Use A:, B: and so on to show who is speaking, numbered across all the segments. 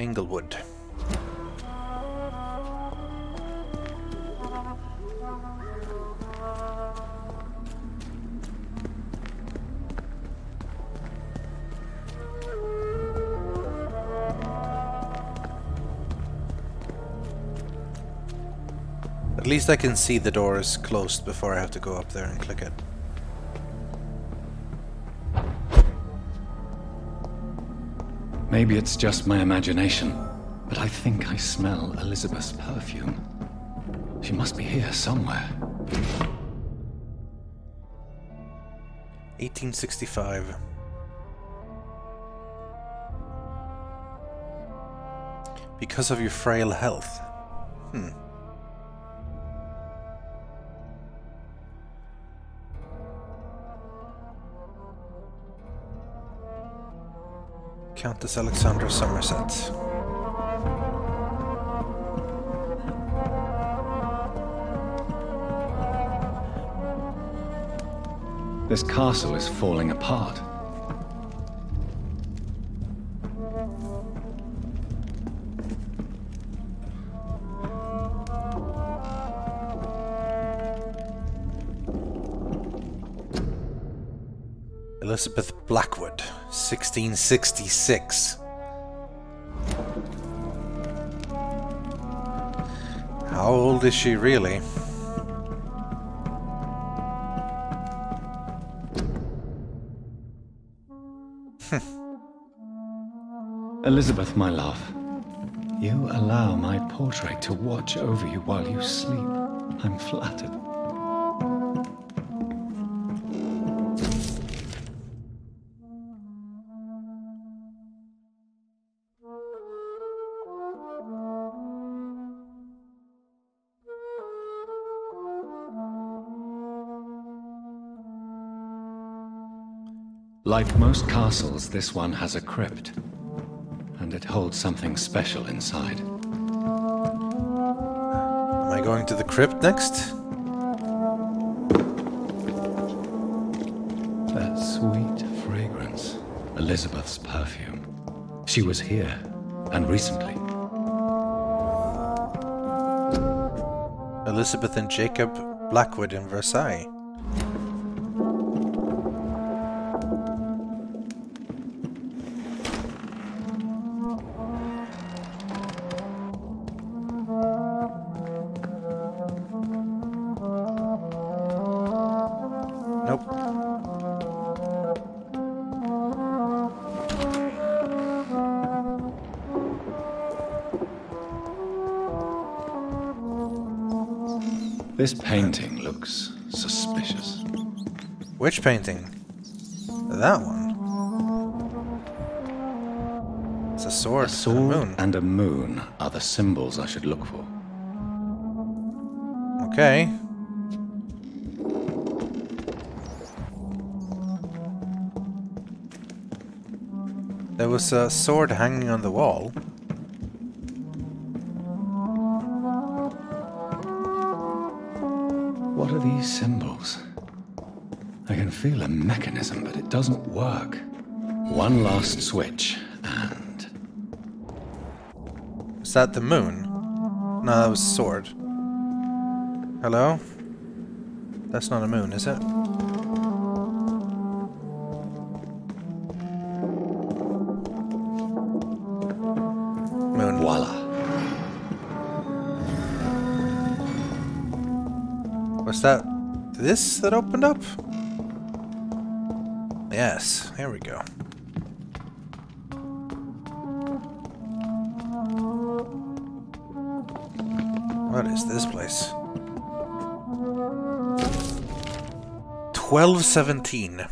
A: Englewood. At least I can see the doors closed before I have to go up there and click it.
B: Maybe it's just my imagination, but I think I smell Elizabeth's perfume. She must be here somewhere.
A: 1865. Because of your frail health. Countess Alexandra Somerset.
B: This castle is falling apart.
A: Elizabeth Blackwood, 1666. How old is she really?
B: Elizabeth, my love, you allow my portrait to watch over you while you sleep. I'm flattered. Like most castles, this one has a crypt, and it holds something special inside.
A: Am I going to the crypt next?
B: That sweet fragrance, Elizabeth's perfume. She was here, and recently.
A: Elizabeth and Jacob Blackwood in Versailles.
B: This painting looks suspicious.
A: Which painting? That one. It's a sword,
B: A sword
A: and a moon.
B: and a moon are the symbols I should look for.
A: Okay. There was a sword hanging on the wall.
B: What are these symbols? I can feel a mechanism, but it doesn't work. One last switch, and...
A: Was that the moon? No, that was a sword. Hello? That's not a moon, is it? Moon.
B: Voila.
A: Was that this that opened up? Yes, here we go. What is this place? 1217.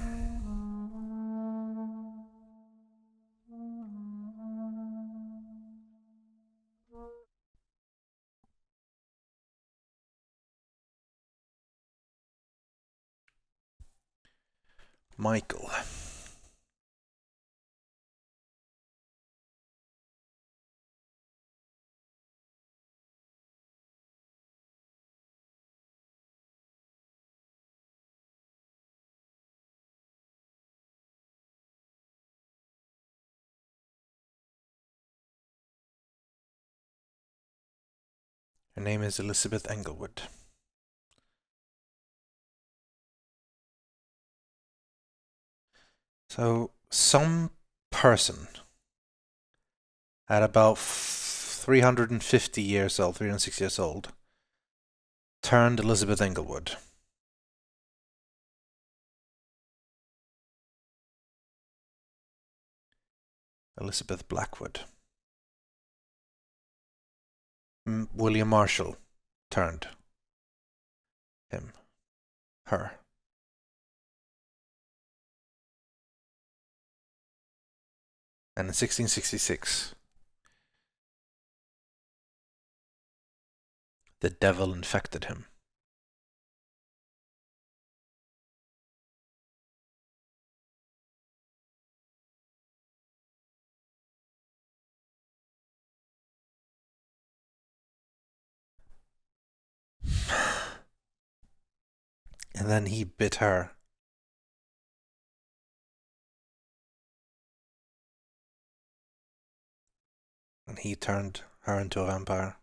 A: Michael. Her name is Elizabeth Englewood. So, some person at about 350 years old, 360 years old, turned Elizabeth Englewood. Elizabeth Blackwood. William Marshall turned him. Her. And in 1666, the devil infected him. And then he bit her. And he turned her into a vampire.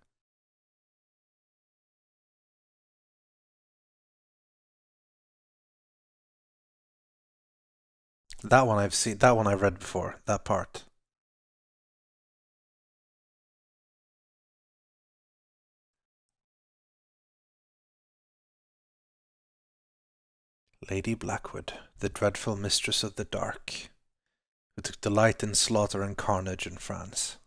A: That one I've seen, that one I've read before, that part. Lady Blackwood, the dreadful mistress of the dark, who took delight in slaughter and carnage in France.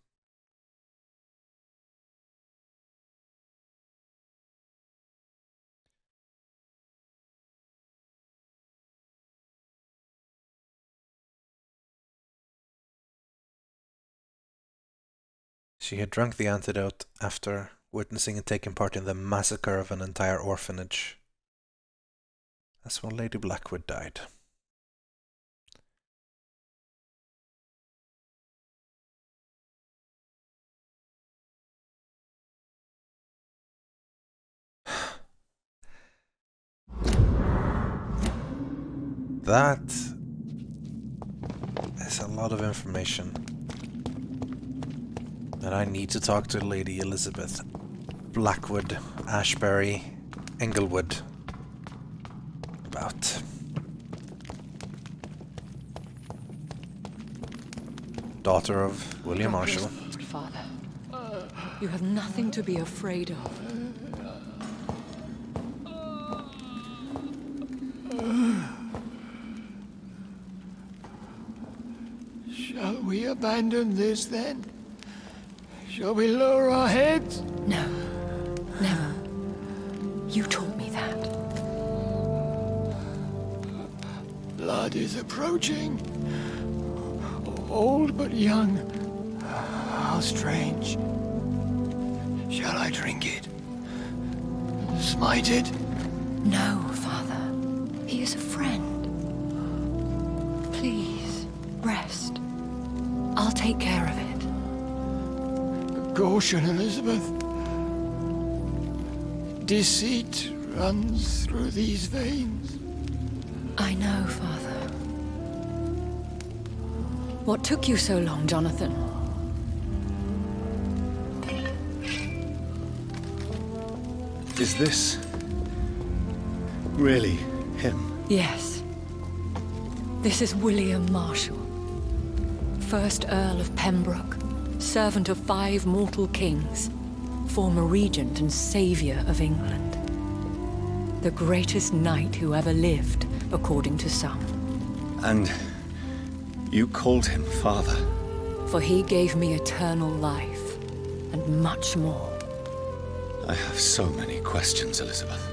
A: She had drunk the antidote after witnessing and taking part in the massacre of an entire orphanage. That's when Lady Blackwood died. That is a lot of information. And I need to talk to Lady Elizabeth Blackwood, Ashbury, Englewood about. Daughter of William Marshall.
C: Father, you have nothing to be afraid of.
D: Shall we abandon this then? Shall we lower our heads?
C: No, never. You taught me that.
D: Blood is approaching. Old but young. How strange. Shall I drink it? Smite it?
C: No, Father. He is a friend. Please, rest. I'll take care of it.
D: Caution, Elizabeth. Deceit runs through these veins.
C: I know, Father. What took you so long, Jonathan?
B: Is this really him?
C: Yes. This is William Marshall, 1st Earl of Pembroke, servant of 5 mortal kings, former regent and saviour of England. The greatest knight who ever lived, according to some.
B: And you called him father?
C: For he gave me eternal life, and much more.
B: I have so many questions, Elizabeth.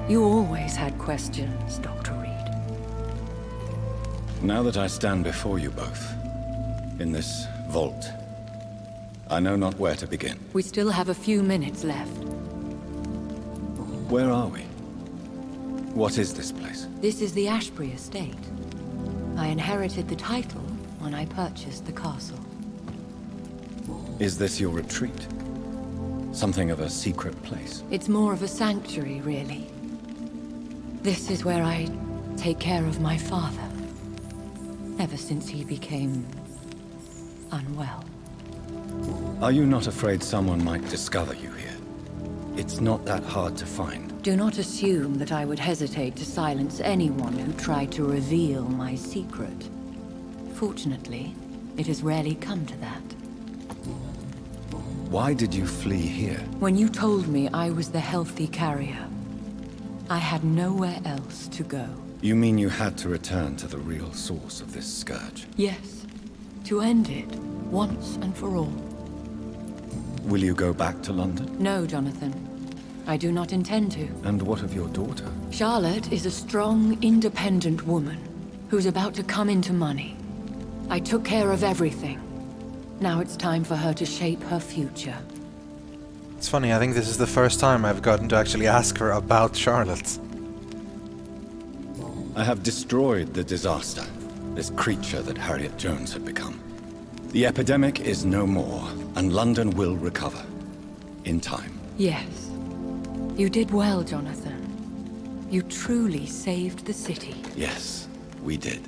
C: You always had questions, Dr. Reid.
B: Now that I stand before you both, in this vault, I know not where to begin.
C: We still have a few minutes left.
B: Where are we? What is this place?
C: This is the Ashbury estate. I inherited the title when I purchased the castle.
B: Is this your retreat? Something of a secret place?
C: It's more of a sanctuary, really. This is where I take care of my father. Ever since he became unwell.
B: Are you not afraid someone might discover you here? It's not that hard to find.
C: Do not assume that I would hesitate to silence anyone who tried to reveal my secret. Fortunately, it has rarely come to that.
B: Why did you flee here?
C: When you told me I was the healthy carrier, I had nowhere else to go.
B: You mean you had to return to the real source of this scourge?
C: Yes, to end it, once and for all.
B: Will you go back to London?
C: No, Jonathan. I do not intend to.
B: And what of your daughter?
C: Charlotte is a strong, independent woman who's about to come into money. I took care of everything. Now it's time for her to shape her future.
A: It's funny, I think this is the first time I've gotten to actually ask her about Charlotte.
B: I have destroyed the disaster, this creature that Harriet Jones had become. The epidemic is no more, and London will recover. In time.
C: Yes. You did well, Jonathan. You truly saved the city.
B: Yes, we did.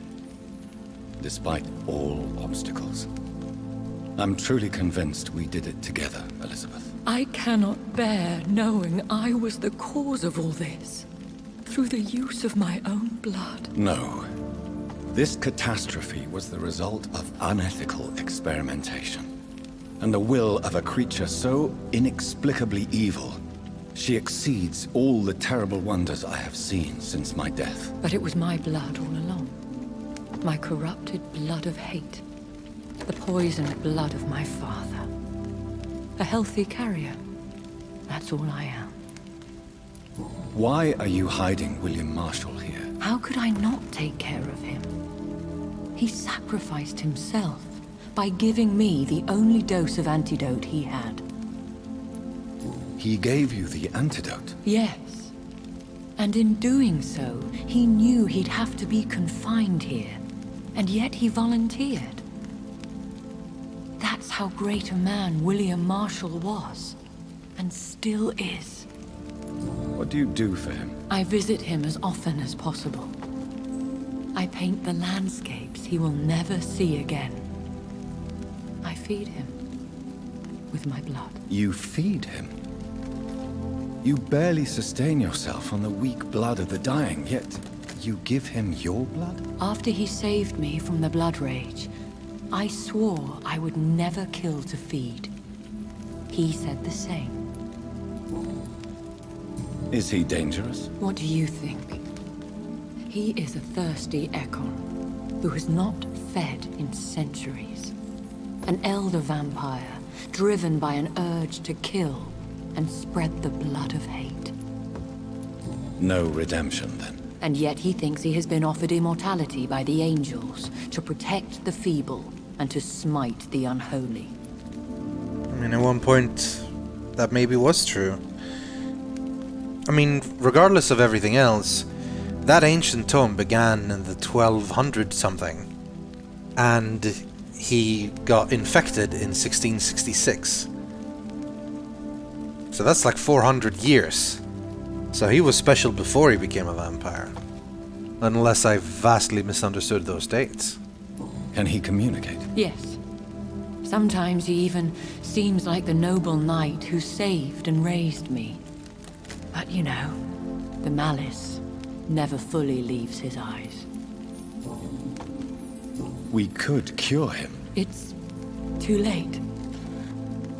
B: Despite all obstacles. I'm truly convinced we did it together, Elizabeth.
C: I cannot bear knowing I was the cause of all this. Through the use of my own blood.
B: No. This catastrophe was the result of unethical experimentation. And the will of a creature so inexplicably evil, she exceeds all the terrible wonders I have seen since my death.
C: But it was my blood all along. My corrupted blood of hate. The poisoned blood of my father. A healthy carrier. That's all I am.
B: Why are you hiding William Marshall here?
C: How could I not take care of him? He sacrificed himself by giving me the only dose of antidote he had.
B: He gave you the antidote?
C: Yes. And in doing so, he knew he'd have to be confined here. And yet he volunteered. That's how great a man William Marshall was. And still is.
B: What do you do for him?
C: I visit him as often as possible. I paint the landscapes he will never see again. I feed him with my blood.
B: You feed him? You barely sustain yourself on the weak blood of the dying, yet you give him your blood?
C: After he saved me from the blood rage, I swore I would never kill to feed. He said the same.
B: Is he dangerous?
C: What do you think? He is a thirsty Ekon, who has not fed in centuries. An elder vampire, driven by an urge to kill and spread the blood of hate.
B: No redemption, then?
C: And yet he thinks he has been offered immortality by the angels to protect the feeble and to smite the unholy.
A: I mean, at one point, that maybe was true. I mean, regardless of everything else, that ancient tome began in the 1200-something, and he got infected in 1666. So that's like 400 years. So he was special before he became a vampire. Unless I vastly misunderstood those dates.
B: Can he communicate?
C: Yes. Sometimes he even seems like the noble knight who saved and raised me. But you know, the malice never fully leaves his eyes.
B: We could cure him.
C: It's too late.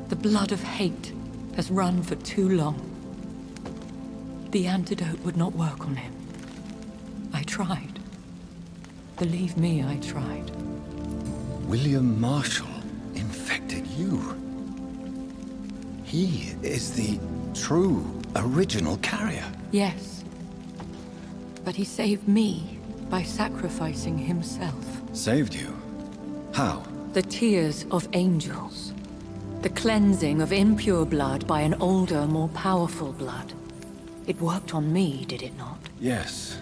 C: The blood of hate has run for too long. The antidote would not work on him. I tried. Believe me, I tried.
B: William Marshall infected you. He is the true original carrier.
C: Yes. But he saved me by sacrificing himself.
B: Saved you? How?
C: The tears of angels. The cleansing of impure blood by an older, more powerful blood. It worked on me, did it not?
B: Yes.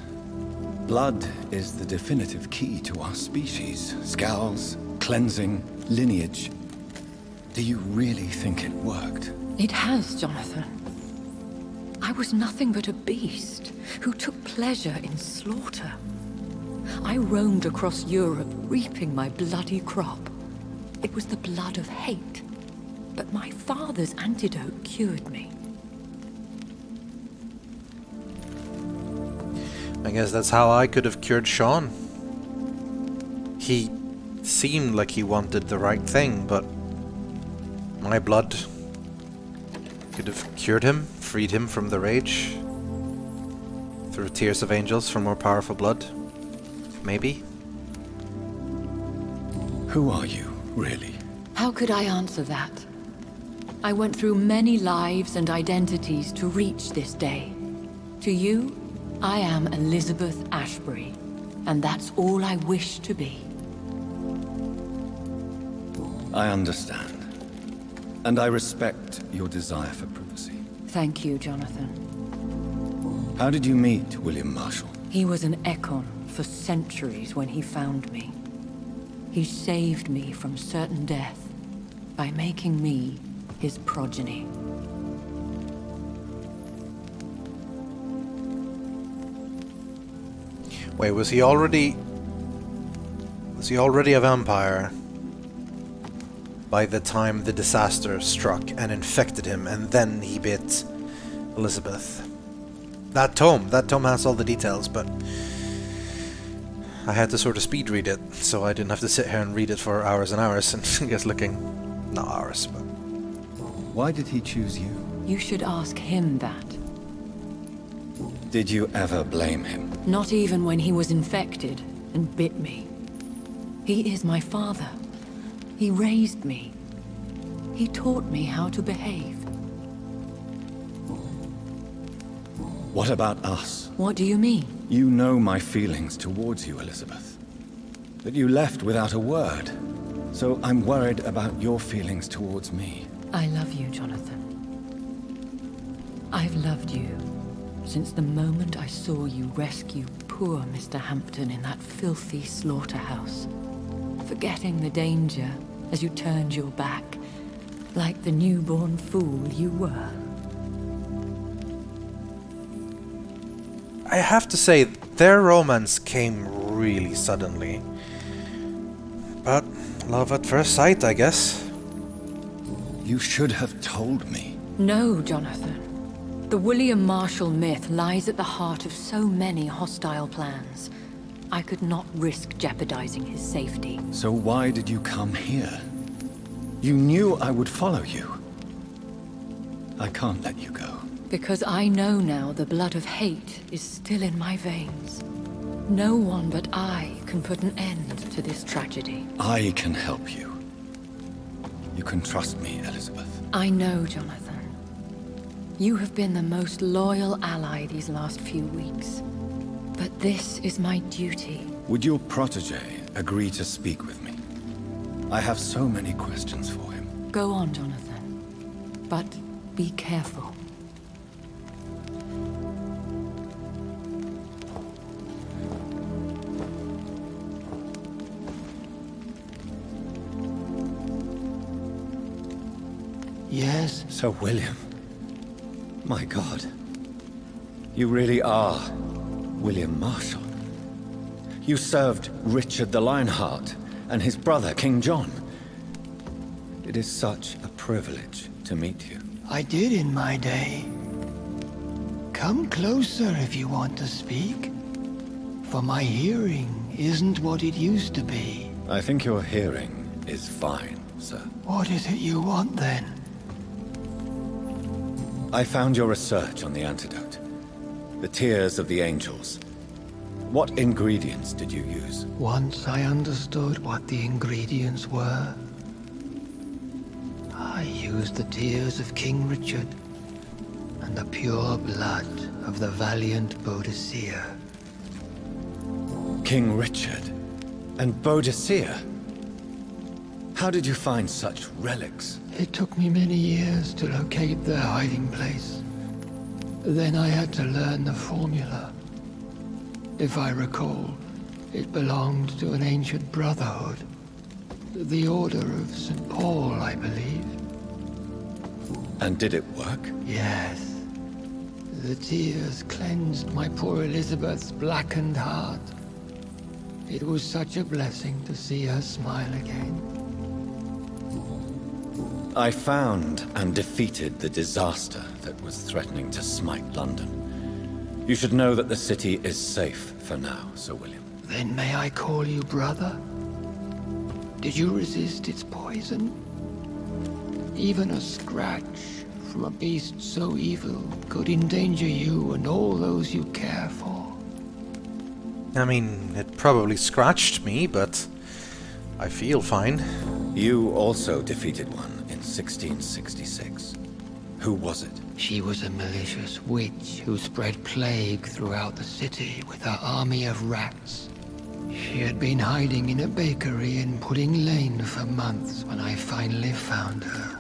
B: Blood is the definitive key to our species. Scowls, cleansing, lineage. Do you really think it worked?
C: It has, Jonathan. I was nothing but a beast who took pleasure in slaughter. I roamed across Europe, reaping my bloody crop. It was the blood of hate. But my father's antidote cured me.
A: I guess that's how I could have cured Sean. He seemed like he wanted the right thing, but my blood could have cured him, freed him from the rage. Through tears of angels for more powerful blood. Maybe?
B: Who are you, really?
C: How could I answer that? I went through many lives and identities to reach this day. To you, I am Elizabeth Ashbury, and that's all I wish to be.
B: I understand. And I respect your desire for privacy.
C: Thank you, Jonathan.
B: How did you meet William Marshall?
C: He was an Ekon for centuries when he found me. He saved me from certain death by making me his progeny.
A: Wait, was he already a vampire by the time the disaster struck and infected him, and then he bit Elizabeth? That tome has all the details, but I had to sort of speed read it, so I didn't have to sit here and read it for hours and hours, and I guess not hours, but...
B: Why did he choose you?
C: You should ask him that.
B: Did you ever blame him?
C: Not even when he was infected and bit me. He is my father. He raised me. He taught me how to behave.
B: What about us?
C: What do you mean?
B: You know my feelings towards you, Elizabeth. That you left without a word. So I'm worried about your feelings towards me.
C: I love you, Jonathan. I've loved you since the moment I saw you rescue poor Mr. Hampton in that filthy slaughterhouse. Forgetting the danger as you turned your back, like the newborn fool you were.
A: I have to say, their romance came really suddenly. But love at first sight, I guess.
B: You should have told me.
C: No, Jonathan. The William Marshall myth lies at the heart of so many hostile plans. I could not risk jeopardizing his safety.
B: So why did you come here? You knew I would follow you. I can't let you go.
C: Because I know now the blood of hate is still in my veins. No one but I can put an end to this tragedy.
B: I can help you. You can trust me, Elizabeth.
C: I know, Jonathan. You have been the most loyal ally these last few weeks. But this is my duty.
B: Would your protege agree to speak with me? I have so many questions for him.
C: Go on, Jonathan. But be careful.
D: Yes?
B: Sir William. My God. You really are William Marshall. You served Richard the Lionheart and his brother, King John. It is such a privilege to meet you.
D: I did in my day. Come closer if you want to speak. For my hearing isn't what it used to be.
B: I think your hearing is fine, sir.
D: What is it you want then?
B: I found your research on the antidote. The tears of the angels. What ingredients did you use?
D: Once I understood what the ingredients were, I used the tears of King Richard and the pure blood of the valiant Boadicea.
B: King Richard and Boadicea? How did you find such relics?
D: It took me many years to locate their hiding place. Then I had to learn the formula. If I recall, it belonged to an ancient brotherhood. The Order of St. Paul, I believe.
B: And did it work?
D: Yes. The tears cleansed my poor Elizabeth's blackened heart. It was such a blessing to see her smile again.
B: I found and defeated the disaster that was threatening to smite London. You should know that the city is safe for now, Sir William.
D: Then may I call you brother? Did you resist its poison? Even a scratch from a beast so evil could endanger you and all those you care for.
A: I mean, it probably scratched me, but I feel fine.
B: You also defeated one in 1666. Who was it?
D: She was a malicious witch who spread plague throughout the city with her army of rats. She had been hiding in a bakery in Pudding Lane for months when I finally found her.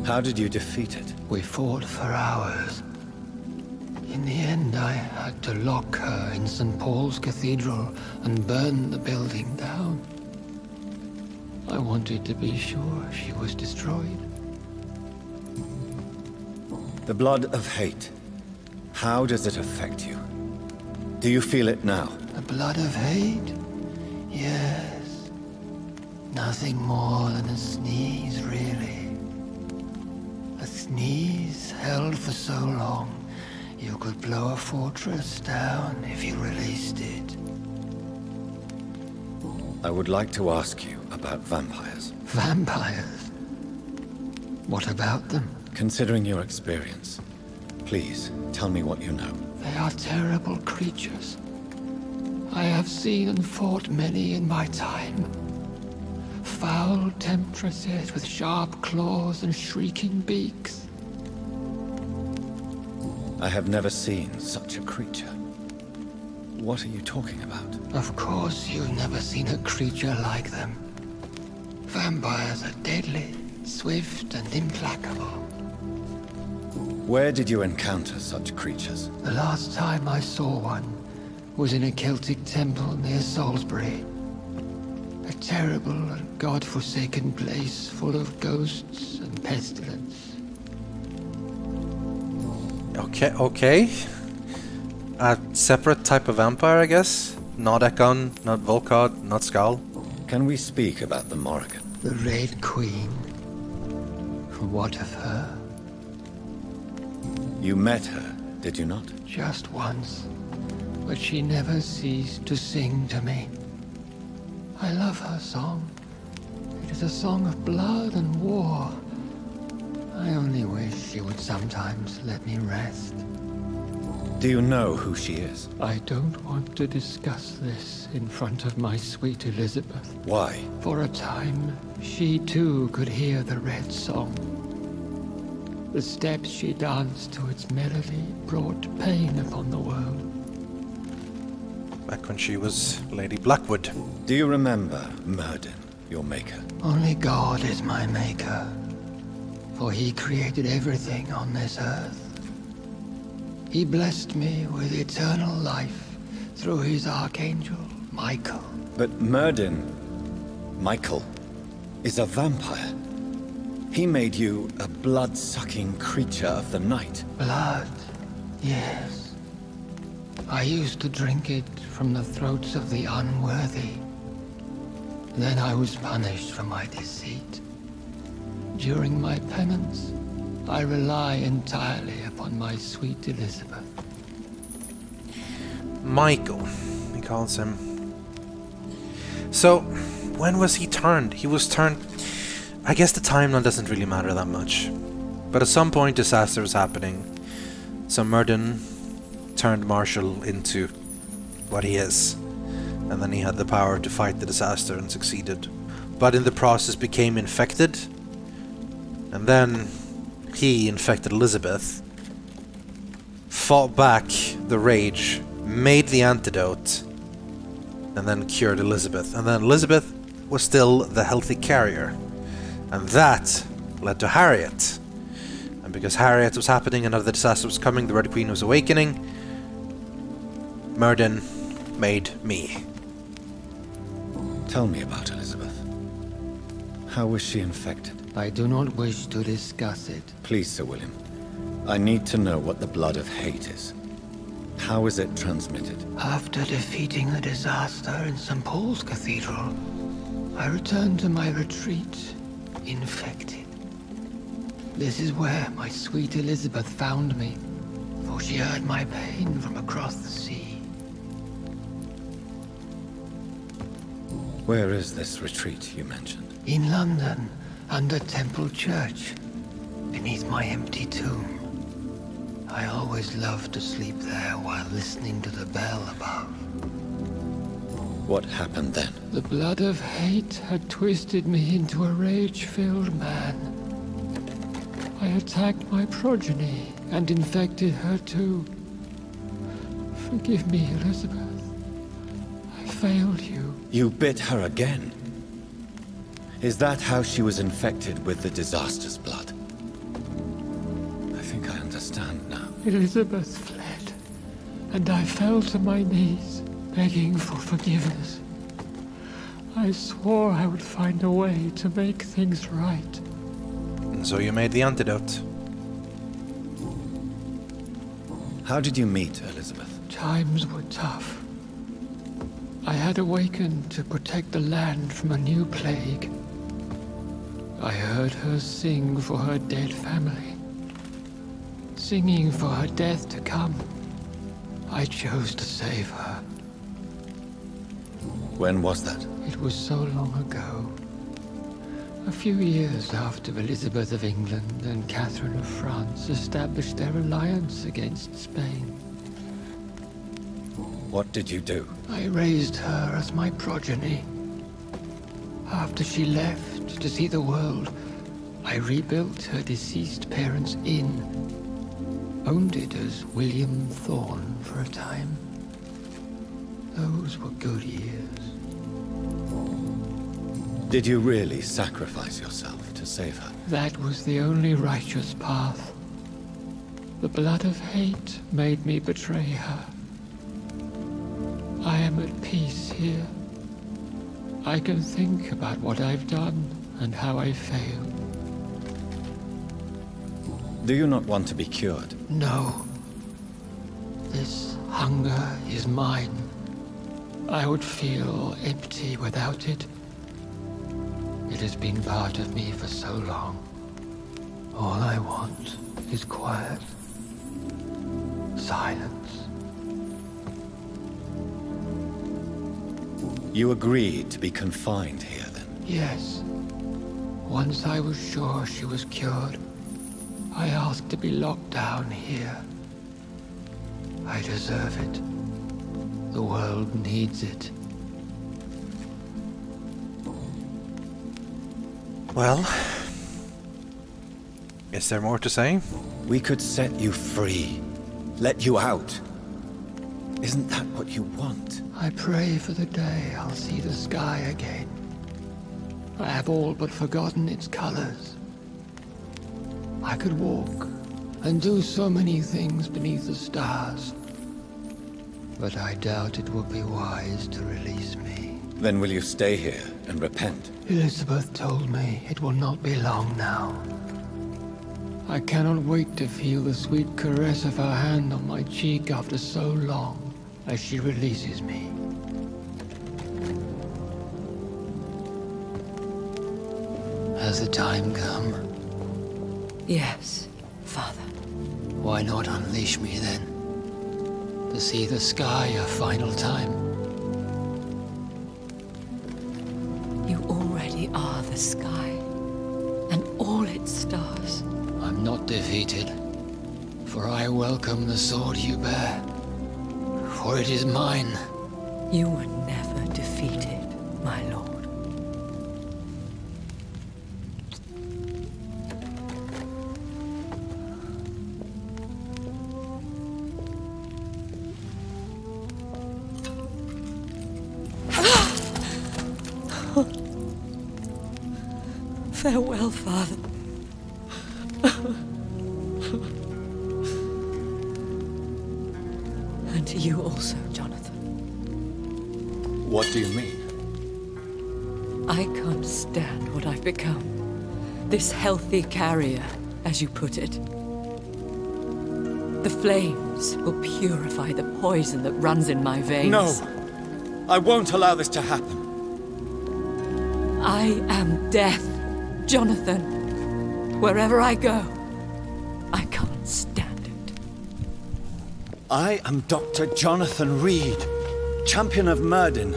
B: How did you defeat it?
D: We fought for hours. In the end, I had to lock her in St. Paul's Cathedral and burn the building down. I wanted to be sure she was destroyed.
B: The blood of hate. How does it affect you? Do you feel it now?
D: The blood of hate? Yes. Nothing more than a sneeze, really. A sneeze held for so long, you could blow a fortress down if you released it.
B: I would like to ask you about vampires.
D: Vampires? What about them?
B: Considering your experience, please tell me what you know.
D: They are terrible creatures. I have seen and fought many in my time. Foul temptresses with sharp claws and shrieking beaks.
B: I have never seen such a creature. What are you talking about?
D: Of course you've never seen a creature like them. Vampires are deadly, swift and implacable.
B: Where did you encounter such creatures?
D: The last time I saw one was in a Celtic temple near Salisbury. A terrible and god-forsaken place full of ghosts and pestilence.
A: Okay. A separate type of vampire, I guess? Not Ekon, not Volkod, not Skull.
B: Can we speak about the Morrigan?
D: The Red Queen. What of her?
B: You met her, did you not?
D: Just once. But she never ceased to sing to me. I love her song. It is a song of blood and war. I only wish she would sometimes let me rest.
B: Do you know who she is?
D: I don't want to discuss this in front of my sweet Elizabeth.
B: Why?
D: For a time, she too could hear the Red Song. The steps she danced to its melody brought pain upon the world.
A: Back when she was Lady Blackwood.
B: Do you remember Myrddin, your maker?
D: Only God is my maker, for he created everything on this earth. He blessed me with eternal life through his archangel, Michael.
B: But Myrddin, Michael, is a vampire. He made you a blood-sucking creature of the night.
D: Blood, yes. I used to drink it from the throats of the unworthy. Then I was punished for my deceit. During my penance, I rely entirely upon my sweet Elizabeth.
A: Michael, he calls him. So, when was he turned? He was turned... I guess the timeline doesn't really matter that much. But at some point disaster was happening. So Myrddin turned Marshall into what he is. And then he had the power to fight the disaster and succeeded. But in the process became infected. And then he infected Elizabeth. Fought back the rage. Made the antidote. And then cured Elizabeth. And then Elizabeth was still the healthy carrier. And that led to Harriet. And because Harriet was happening, another disaster was coming, the Red Queen was awakening, Myrddin made me.
B: Tell me about Elizabeth. How was she infected?
D: I do not wish to discuss it.
B: Please, Sir William. I need to know what the blood of hate is. How is it transmitted?
D: After defeating the disaster in St. Paul's Cathedral, I returned to my retreat infected. This is where my sweet Elizabeth found me, for she heard my pain from across the sea.
B: Where is this retreat you mentioned?
D: In London, under Temple Church, beneath my empty tomb. I always loved to sleep there while listening to the bell above.
B: What happened then?
D: The blood of hate had twisted me into a rage-filled man. I attacked my progeny and infected her too. Forgive me, Elizabeth. I failed you.
B: You bit her again? Is that how she was infected with the disaster's blood? I think I understand now.
D: Elizabeth fled, and I fell to my knees, begging for forgiveness. I swore I would find a way to make things right.
A: And so you made the antidote.
B: How did you meet Elizabeth?
D: Times were tough. I had awakened to protect the land from a new plague. I heard her sing for her dead family. Singing for her death to come. I chose to save her.
B: When was that?
D: It was so long ago. A few years after Elizabeth of England and Catherine of France established their alliance against Spain.
B: What did you do?
D: I raised her as my progeny. After she left to see the world, I rebuilt her deceased parents' inn. Owned it as William Thorne for a time. Those were good years.
B: Did you really sacrifice yourself to save her?
D: That was the only righteous path. The blood of hate made me betray her. I am at peace here. I can think about what I've done and how I failed.
B: Do you not want to be cured?
D: No. This hunger is mine. I would feel empty without it. It has been part of me for so long. All I want is quiet. Silence.
B: You agreed to be confined here, then?
D: Yes. Once I was sure she was cured, I asked to be locked down here. I deserve it. The world needs it.
A: Well, is there more to say?
B: We could set you free. Let you out. Isn't that what you want?
D: I pray for the day I'll see the sky again. I have all but forgotten its colors. I could walk and do so many things beneath the stars. But I doubt it would be wise to release me.
B: Then will you stay here and repent?
D: Elizabeth told me it will not be long now. I cannot wait to feel the sweet caress of her hand on my cheek after so long as she releases me. Has the time come?
C: Yes, Father.
D: Why not unleash me then? To see the sky a final time?
C: You already are the sky, and all its stars.
D: I'm not defeated, for I welcome the sword you bear, for it is mine.
C: You were never defeated, my lord. Farewell, Father. And to you also, Jonathan.
B: What do you mean?
C: I can't stand what I've become. This healthy carrier, as you put it. The flames will purify the poison that runs in my veins.
B: No! I won't allow this to happen.
C: I am death. Jonathan, wherever I go, I can't stand it.
B: I am Dr. Jonathan Reid, champion of Myrddin,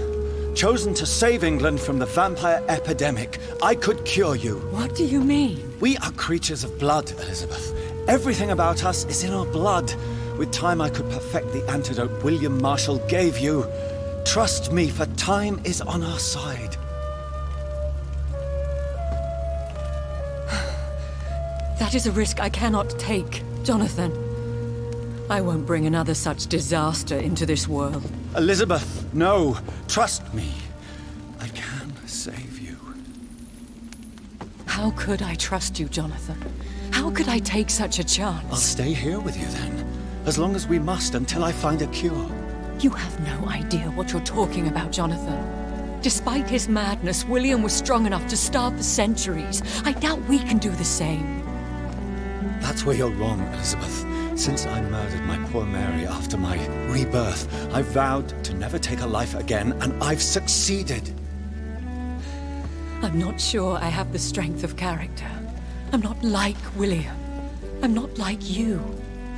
B: chosen to save England from the vampire epidemic. I could cure you.
C: What do you mean?
B: We are creatures of blood, Elizabeth. Everything about us is in our blood. With time, I could perfect the antidote William Marshall gave you. Trust me, for time is on our side.
C: That is a risk I cannot take, Jonathan. I won't bring another such disaster into this world.
B: Elizabeth, no. Trust me. I can save you.
C: How could I trust you, Jonathan? How could I take such a chance?
B: I'll stay here with you then. As long as we must, until I find a cure.
C: You have no idea what you're talking about, Jonathan. Despite his madness, William was strong enough to starve for centuries. I doubt we can do the same.
B: That's where you're wrong, Elizabeth. Since I murdered my poor Mary after my rebirth, I vowed to never take a life again, and I've succeeded.
C: I'm not sure I have the strength of character. I'm not like William. I'm not like you.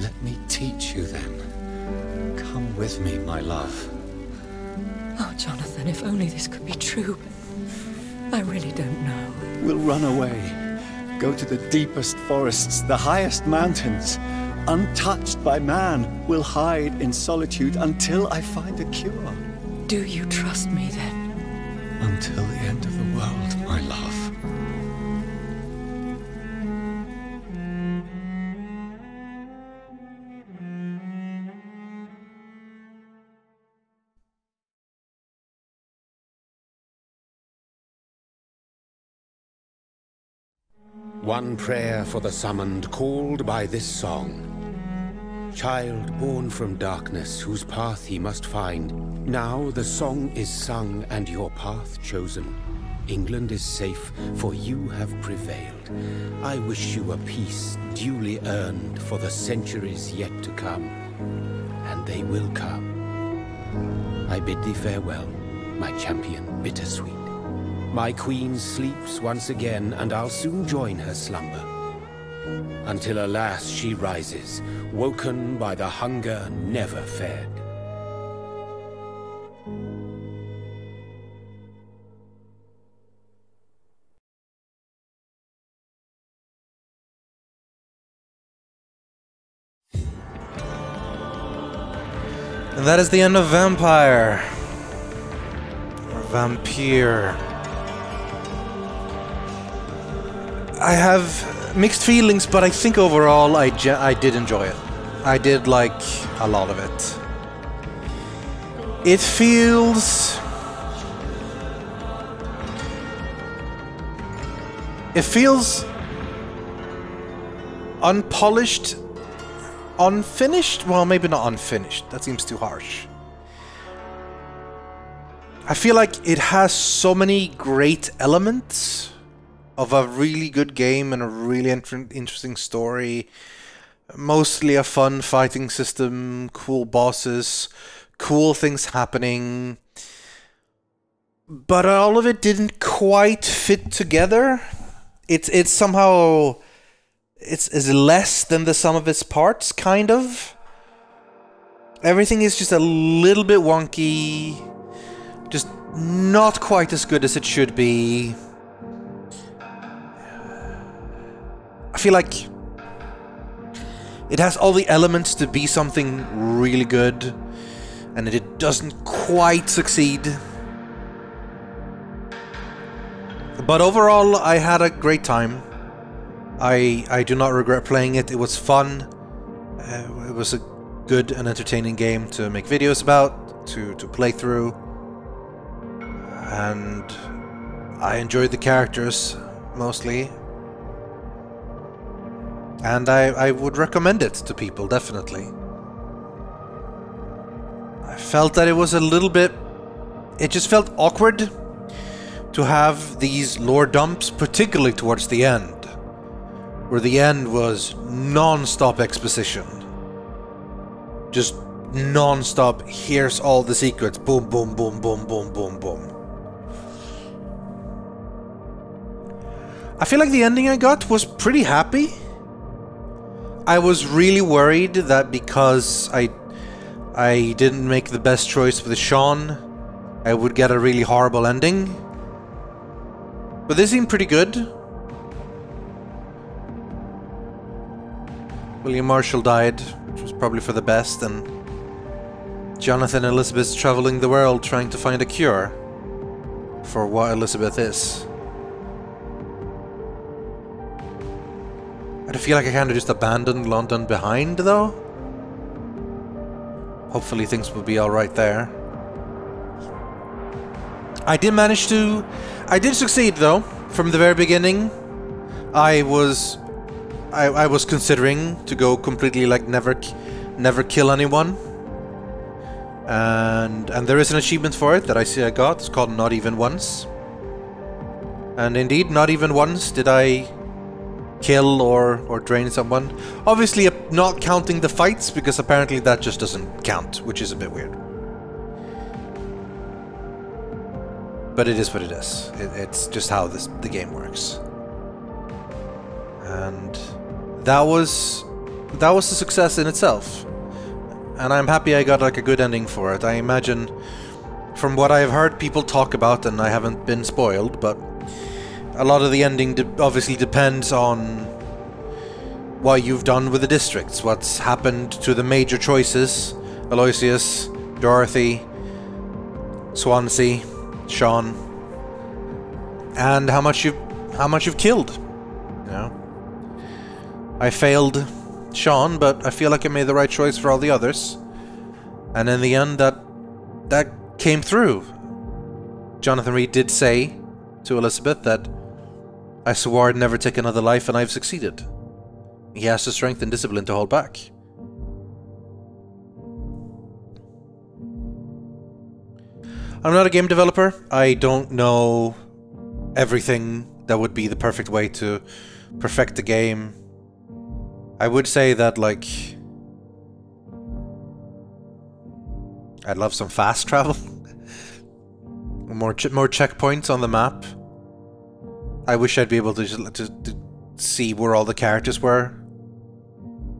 B: Let me teach you then. Come with me, my love.
C: Oh, Jonathan, if only this could be true. I really don't know.
B: We'll run away. Go to the deepest forests, the highest mountains. Untouched by man, we'll hide in solitude until I find a cure.
C: Do you trust me then?
B: Until the end of the world, my love.
E: One prayer for the summoned, called by this song. Child born from darkness, whose path he must find. Now the song is sung and your path chosen. England is safe, for you have prevailed. I wish you a peace duly earned for the centuries yet to come. And they will come. I bid thee farewell, my champion bittersweet. My queen sleeps once again, and I'll soon join her slumber. Until alas she rises, woken by the hunger never fed.
A: And that is the end of Vampyr. Or Vampyr. I have mixed feelings, but I think overall I did enjoy it. I did like a lot of it. It feels... unpolished, unfinished? Well, maybe not unfinished. That seems too harsh. I feel like it has so many great elements of a really good game and a really interesting story. Mostly a fun fighting system, cool bosses, cool things happening. But all of it didn't quite fit together. It's somehow... It's less than the sum of its parts, kind of. Everything is just a little bit wonky. Just not quite as good as it should be. I feel like it has all the elements to be something really good, and it doesn't quite succeed. But overall, I had a great time. I do not regret playing it. It was fun. It was a good and entertaining game to make videos about, to play through. And I enjoyed the characters, mostly. And I would recommend it to people, definitely. I felt that it was a little bit... It just felt awkward to have these lore dumps, particularly towards the end. Where the end was non-stop exposition. Just non-stop, here's all the secrets. Boom, boom, boom, boom, boom, boom, boom. I feel like the ending I got was pretty happy. I was really worried that because I didn't make the best choice with Sean, I would get a really horrible ending. But this seemed pretty good. William Marshall died, which was probably for the best, and Jonathan and Elizabeth's traveling the world trying to find a cure for what Elizabeth is. I feel like I kind of just abandoned London behind, though. Hopefully things will be alright there. I did succeed, though. From the very beginning, I was considering to go completely like never kill anyone. And there is an achievement for it that I see I got. It's called Not Even Once. And indeed, not even once did I kill or drain someone. Obviously, not counting the fights, because apparently that just doesn't count, which is a bit weird. But it is what it is. It's just how the game works. And that was a success in itself. And I'm happy I got like a good ending for it. I imagine, from what I've heard people talk about, and I haven't been spoiled, but a lot of the ending obviously depends on what you've done with the districts, what's happened to the major choices, Aloysius, Dorothy, Swansea, Sean, and how much you've killed. You know, I failed Sean, but I feel like I made the right choice for all the others, and in the end, that came through. Jonathan Reid did say to Elizabeth that I swore I'd never take another life, and I've succeeded. He has the strength and discipline to hold back. I'm not a game developer. I don't know everything that would be the perfect way to perfect the game. I would say that, like, I'd love some fast travel. more checkpoints on the map. I wish I'd be able to see where all the characters were,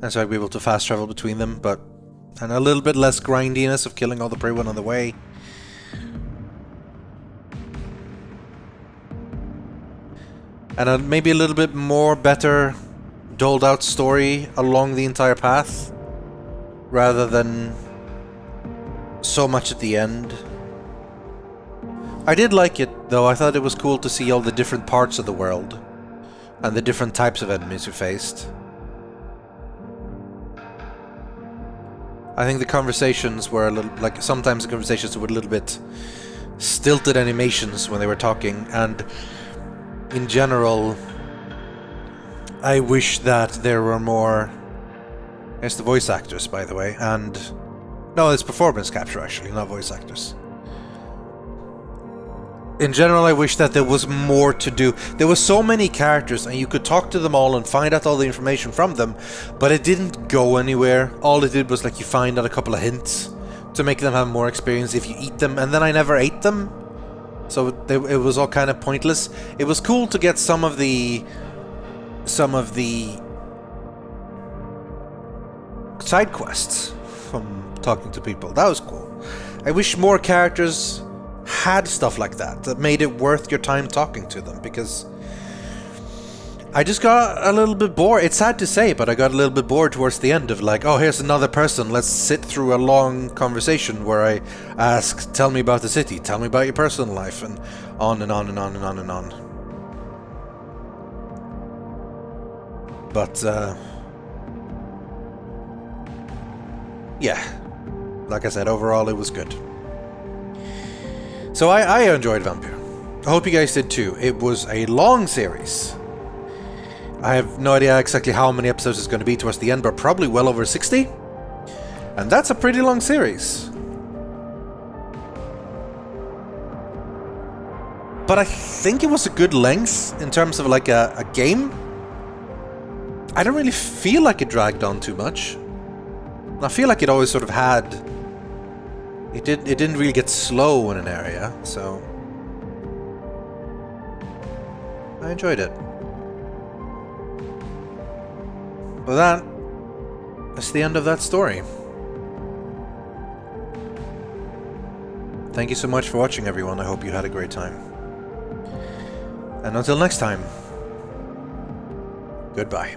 A: and so I'd be able to fast travel between them, and a little bit less grindiness of killing all the everyone on the way. And maybe a little bit more better doled out story along the entire path, rather than so much at the end. I did like it, though. I thought it was cool to see all the different parts of the world and the different types of enemies you faced. I think the conversations were a little, like, sometimes the conversations were a little bit stilted animations when they were talking, and in general, I wish that there were more... It's the voice actors, by the way, and... No, it's performance capture, actually, not voice actors. In general, I wish that there was more to do. There were so many characters, and you could talk to them all and find out all the information from them, but it didn't go anywhere. All it did was, like, you find out a couple of hints to make them have more experience if you eat them, and then I never ate them, so it was all kind of pointless. It was cool to get some of the side quests from talking to people. That was cool. I wish more characters had stuff like that made it worth your time talking to them, because I just got a little bit bored. It's sad to say, but I got a little bit bored towards the end of, like, oh, here's another person, let's sit through a long conversation where I ask, tell me about the city, tell me about your personal life, and on and on and on and on and on. But yeah, like I said, overall it was good. So I enjoyed Vampyr. I hope you guys did too. It was a long series. I have no idea exactly how many episodes it's going to be towards the end, but probably well over 60. And that's a pretty long series. But I think it was a good length in terms of like a game. I don't really feel like it dragged on too much. I feel like it always sort of had... It didn't really get slow in an area, so... I enjoyed it. But that's the end of that story. Thank you so much for watching, everyone. I hope you had a great time. And until next time, goodbye.